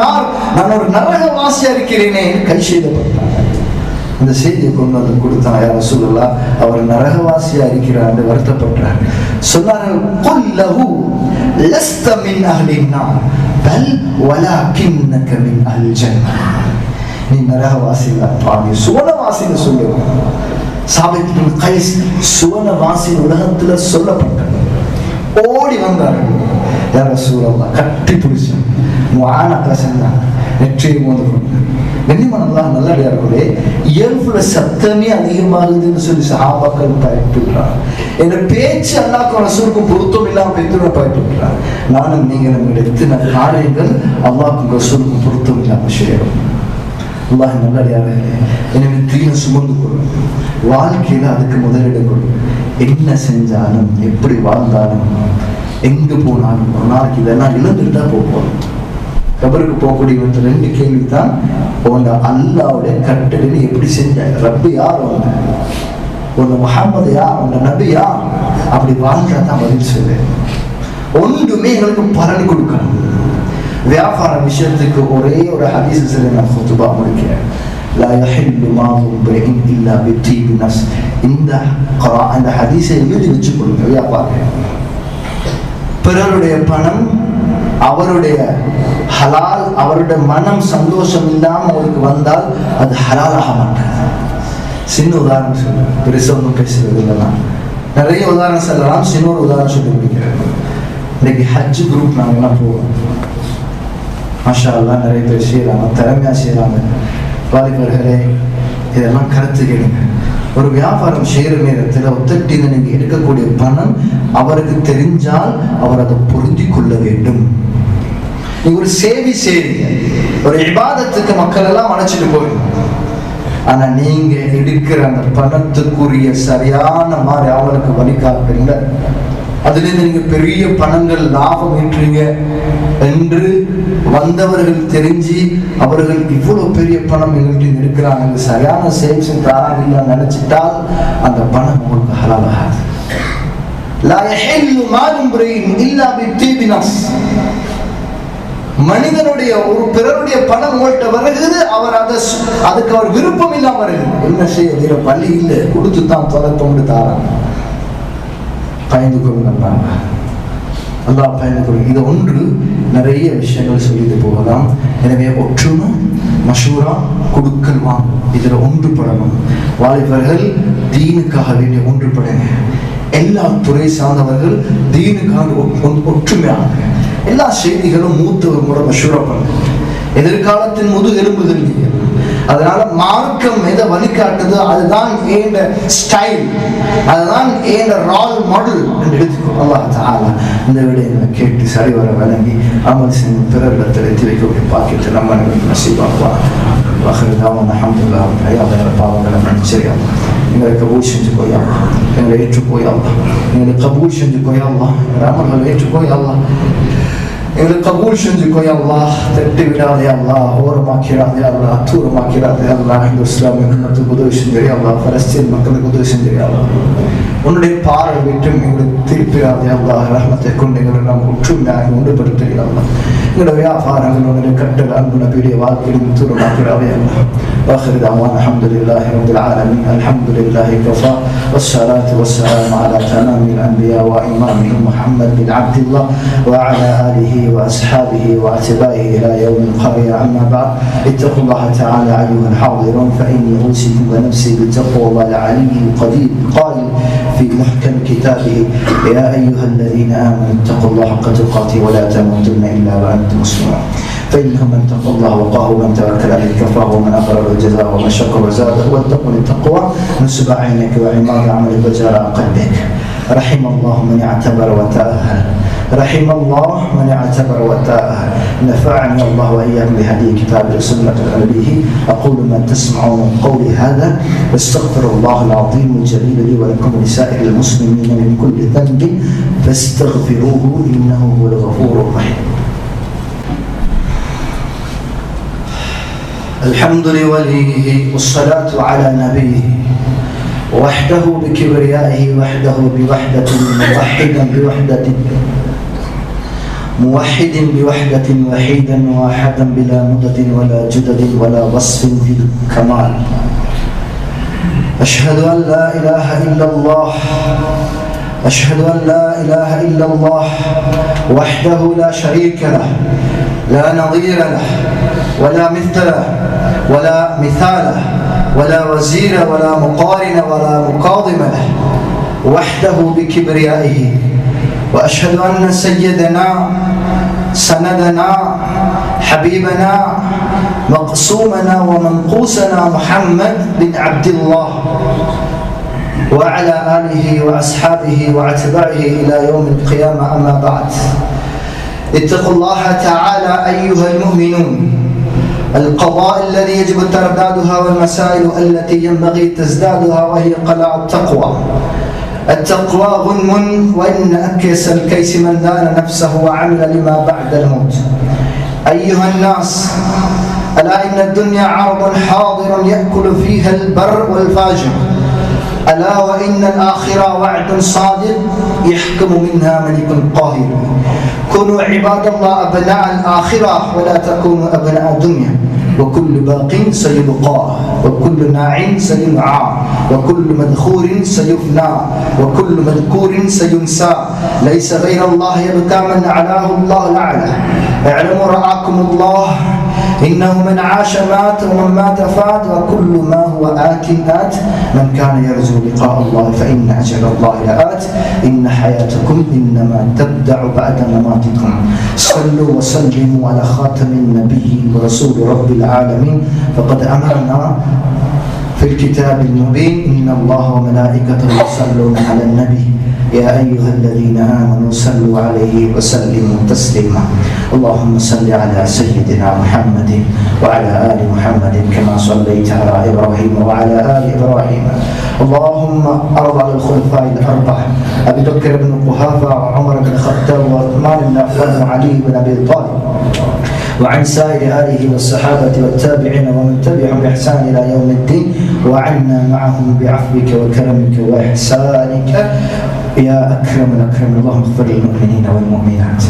நான் ஒரு நரகவாசியா இருக்கிறேனே கை செய்தப்பட்டாங்க. இந்த செய்தியை கொண்டு வந்து கொடுத்தாங்க. யா ரசூலுல்லாஹ், அவர் நரகவாசியா இருக்கிறார் என்று வருத்தப்பட்டார். சொன்னார்கள், குல் லஹு லஸ்த மின் அஹ்லின் நார் பல் வலாகின்னக மின் அஹ்லில் ஜன்னah. நீ நரகவாசி இல்லப்பா, நீ சுவனவாசின்னு சொல்லுவாங்க. சாபித் பின் கைஸ் சுவனவாசி உலகத்துல சொல்லப்பட்டார். ஓடி வந்தார்கள். யா ரசூலல்லாஹ், கட்டி பிடிச்சாங்க, முஆனகா செஞ்சாங்க, நெற்றியை மோந்து கொண்டு. கண்ணியமானவர்களாக நல்லடியார்களே, இயல்புல சத்தமே அதிகமாகுதுன்னு சொல்லி சஹாபாக்கள் பயப்படுறாங்க. என்ற பேச்சு அல்லாஹ்வுக்கும் ரசூலுக்கும் பொருத்தம் இல்லாம பேத்துற பயப்படுறாங்க. நானும் நீங்களும் எத்தனை காரியங்கள் அல்லாஹ்வுக்கும் ரசூலுக்கும் பொருத்தம் இல்லாம செய்யறோம். அல்லாஹ் நல்லடியார்களே, எனவே தீனை சுமந்து கொள்ளும், வாழ்க்கையில அதுக்கு முதலிடம் கொள்ளும். என்ன செஞ்சாலும் எப்படி வாழ்ந்தாலும் எங்க போனாலும் ஒரு நாளைக்கு இதெல்லாம் இழந்துட்டு தான் போவோம். கபருக்கு போகக்கூடிய ரெண்டு கேள்வி தான், உன்னை அல்லாவுடைய கட்டளை எப்படி செஞ்சாங்க, ரப்பு யார், உன்னை முஹம்மது யார், உன்னை நபி யார், அப்படி வாழ்ந்தா தான் பதில் சொல்லு. ஒன்றுமே எங்களுக்கு பலன் கொடுக்கணும். வியாபார விஷயத்துக்கு ஒரே ஒரு ஹதீஸ் சொல்லி நான் குத்துபா முடிக்கிறேன். லா யஹில்லு மாலு இம்ரிஇன் இல்லா பித்தீபி நஃப்ஸ். இந்த ஹதீஸை எழுதி வச்சு கொடுங்க. வியாபாரம், பிறருடைய பணம், அவருடைய ஹலால், அவருடைய மனம் சந்தோஷம் இல்லாம அவருக்கு வந்தால் அது ஹலாலாக மாட்டாது. சின்ன உதாரணம் சொல்லுவேன், பெருசா ஒன்றும் பேசுறது இல்லைலாம், நிறைய உதாரணம் சொல்லலாம். சின்ன ஒரு உதாரணம் சொல்லி முடிக்கிறேன். இன்னைக்கு ஹஜ் குரூப் நாங்கெல்லாம் போவோம், மாஷா அல்லாஹ், நிறைய பேர் செய்யறாங்க, திறமையா செய்யறாங்க. வாலிபர்களே, இதெல்லாம் கருத்து கேளுங்க. ஒரு வியாபாரம் செய்கிற நேரத்தில் ஒத்தட்டி நீங்க எடுக்கக்கூடிய பணம் அவருக்கு தெரிஞ்சால் அவர் அதை பொருந்தி கொள்ள வேண்டும். நீங்க ஒரு சேவை செய்றீங்க, ஒரு இபாதத்துக்கு மக்கள் எல்லாம் அணைச்சிட்டு போயிடும். ஆனா நீங்க எடுக்கிற அந்த பணத்துக்குரிய சரியான மாதிரி அவங்களுக்கு வழிகாட்டுறீங்க, அதுல இருந்து நீங்க பெரிய பணங்கள் லாபம் ஈட்டுறீங்க என்று வந்தவர்கள் தெரிஞ்சு அவர்கள் இவ்வளவு பெரிய பணம் எங்கள்கிட்ட எடுக்கிறாங்க, சரியான சேவிங்ஸ் தாராங்க நினைச்சிட்டால் அந்த பணம் உங்களுக்கு ஹலாலாகாது. லா யஹில்லு மாலு இம்ரிஇன் இல்லா பித்தீபி நஃப்ஸ். மனிதனுடைய ஒரு பிறருடைய பணம் உங்கள்கிட்ட வருகிறது, அவர் அதுக்கு அவர் விருப்பம் இல்லாம வருகிறது. என்ன செய்ய, பள்ளி இல்லை, கொடுத்து தான் தொலைத்தோண்டு தாராங்க. பயந்து கொள்ளுங்க, அல்லாஹ் பயந்து கொள்ளுங்க. இது ஒன்று, நிறைய விஷயங்கள் சொல்லிட்டு போகலாம். எனவே ஒற்றுமை, மஷூரா, கொடுக்கல் வாங்க, இதுல ஒன்றுபடணும். வாலிபர்கள் தீனுக்காக வேண்டிய ஒன்றுபடுங்க. எல்லா துறை சார்ந்தவர்கள் தீனுக்காக ஒற்றுமையாக எல்லா செய்திகளும் மூத்தவர் மூலம் மஷூரா பண்ணுங்க. எதிர்காலத்தின் முதுகெலும்புகள் நீங்க. அதனால மார்க்கம் எதை வழிகாட்டுது அதுதான் ஏண்ட ஸ்டைல், அதுதான் ஏண்ட ரோல் மாடல் என்று எடுத்துக்கோ. அல்லாஹ் தஆலா இந்த விடயங்களை கேட்டு சரிவர வழங்கி அமல் செய்யும் பிறரிடத்தில் எத்தி வைக்கக்கூடிய பாக்கியத்தை நம்ம நசீபாக்குவான். அல்ஹம்துலில்லாஹ். பாவங்களை மன்னிச்சியா, எங்களை கபூல் செஞ்சு போயா, எங்களை ஏற்று போயா, எங்களை கபூல் செஞ்சு போயா, எங்களை அமல்களை ஏற்று போயா, எங்களை கபூல் செஞ்சுக்கோ அல்லாஹ். தட்டி விடாதே அல்லாஹ், ஓரமாக்கிறாதே அல்லாஹ், தூரமாக்கிறாதே அல்லாஹ். இந்த இஸ்லாமிய உம்மத்துக்கு உதவி செஞ்சே அல்லாஹ், பலஸ்தீன் மக்களுக்கு உதவி செஞ்சே அல்லாஹ். உன்னுடைய பார்வை விட்டும் எங்களை திருப்பிடாதே அல்லாஹ். ரஹ்மத்தை கொண்டு எங்களை நாம் ஒற்றுமையாக ஒன்றுபடுத்துகிறே அல்லாஹ். எங்களுடைய வியாபாரங்கள் உன்னுடைய கட்டளை அன்பு நபியுடைய வாழ்க்கையில் தூரமாக்கிறாதே அல்லாஹ். آخر دعوانا الحمد لله رب العالمين. الحمد لله كفى والصلاة والسلام على تمام الأنبياء وإمامهم محمد بن عبد الله وعلى آله وأصحابه وأتباعه إلى يوم القيامة. أما بعد، اتقوا الله تعالى أيها الحاضرون، فإني أوصيكم ونفسي بتقوى الله العلي القدير قائل في محكم كتابه: يا أيها الذين آمنوا اتقوا الله حق تقاته ولا تموتن إلا وأنتم مسلمون. فإنه من اتقى الله وقاه ومن توكل عليه كفاه ومن أقر الجزاء ومن شكر وزاده. واتقوا التقوى نصب عينك وعماد عملك وجلاء قلبك. رحم الله من اعتبر وتأهل، رحم الله من اعتبر وتأهل. نفعني الله وإياكم بهدي كتاب وسنة نبيه. أقول ما تسمعون قولي هذا واستغفر الله العظيم الجليل لي ولكم ولسائر المسلمين من كل ذنب فاستغفروه إنه هو الغفور الرحيم. الحمد لوليه والصلاة على نبيه وحده بكبريائه وحده بوحدة موحدا بوحدة موحد بوحدة وحيدا واحدا بلا مدد ولا جدد ولا وصف في الكمال. أشهد أن لا إله إلا الله، أشهد أن لا إله إلا الله وحده لا شريك له، لا نظير له ولا مثل له ولا مثال له ولا وزير ولا مقارن ولا مقاضم له، وحده بكبريائه. وأشهد أن سيدنا سندنا حبيبنا مقسومنا ومنقوسنا محمد بن عبد الله وعلى آله وأصحابه وأتباعه إلى يوم القيامة. أما بعد، اتقوا الله تعالى أيها المؤمنون. القضاء الذي يجب تردادها والمسائل التي ينبغي تزدادها وهي قلاع التقوى. التقوى غنم، وإن أكيس الكيس من دان نفسه وعمل لما بعد الموت. أيها الناس، ألا إن الدنيا عرض حاضر يأكل فيها البر والفاجر. ألا وإن الآخرة وعد صادق يحكم منها ملك قاهر. كونوا عباد الله أبناء الآخرة ولا تكونوا أبناء الدنيا. وكل باق سيبقى وكل ناع سينعى وكل مدخور سيفنى وكل مذكور سينسى. ليس غير الله يبكى من علاه الله الأعلى. اعلموا رعاكم الله إنه من عاش مات ومن مات فات وكل ما هو آت آت. من كان يرجو لقاء الله فإن أجل الله لآت. إن حياتكم إنما تبدأ بعد مماتكم. صلوا وسلموا على خاتم النبي ورسول رب العالمين. فقد أمرنا في الكتاب المبين إن الله وملائكته يصلون على النبي يا أيها الذين آمنوا صلوا عليه وسلموا تسليما. اللهم صل على سيدنا محمد وعلى آل محمد كما صليت على إبراهيم وعلى آل إبراهيم. اللهم أرض على الخلفاء الأربعة أبي بكر بن قحافة وعمر بن الخطاب وعثمان بن عفان وعلي بن أبي طالب وعن سائر آله والصحابة والتابعين ومن تبعهم بإحسان إلى يوم الدين، وعنا معهم بعفوك وكرمك وإحسانك يا أكرم الأكرم. اللهم اغفر للمؤمنين والمؤمنات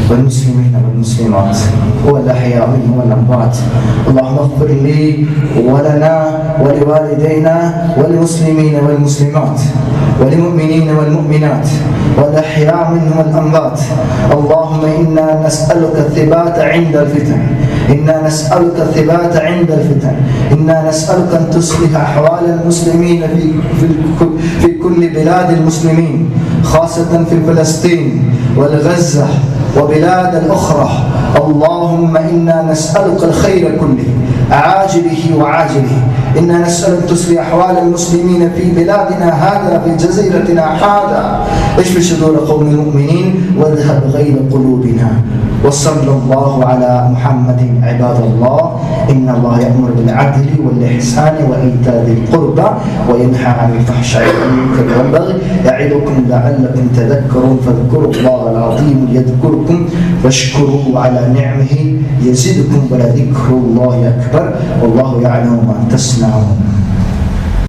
والمسلمين والمسلمات والأحياء منهم والأموات. اللهم اغفر لي ولنا ولوالدينا والمسلمين والمسلمات والمؤمنين والمؤمنات والأحياء منهم والأموات. اللهم إنا نسألك الثبات عند الفتن، إنا نسألك الثبات عند الفتن، إنا نسألك أن تصلح أحوال المسلمين في كل بلاد المسلمين، خاصة في فلسطين والغزة وبلاد الأخرى. اللهم إنا نسألك الخير كله عاجله وعاجله. إنا نسألك أن تصلح أحوال المسلمين في بلادنا هذا، في جزيرتنا هذا. اشف صدور قوم المؤمنين واذهب غيظ قلوبنا. وصلى الله على محمد. عباد الله، إن الله يأمر بالعدل والإحسان وإيتاء ذي القربى وينهى عن الفحشاء والمنكر والبغي يعظكم لعلكم تذكرون. فاذكروا الله العظيم يذكركم واشكروه على نعمه يزدكم ولذكر الله أكبر والله يعلم ما تصنعون.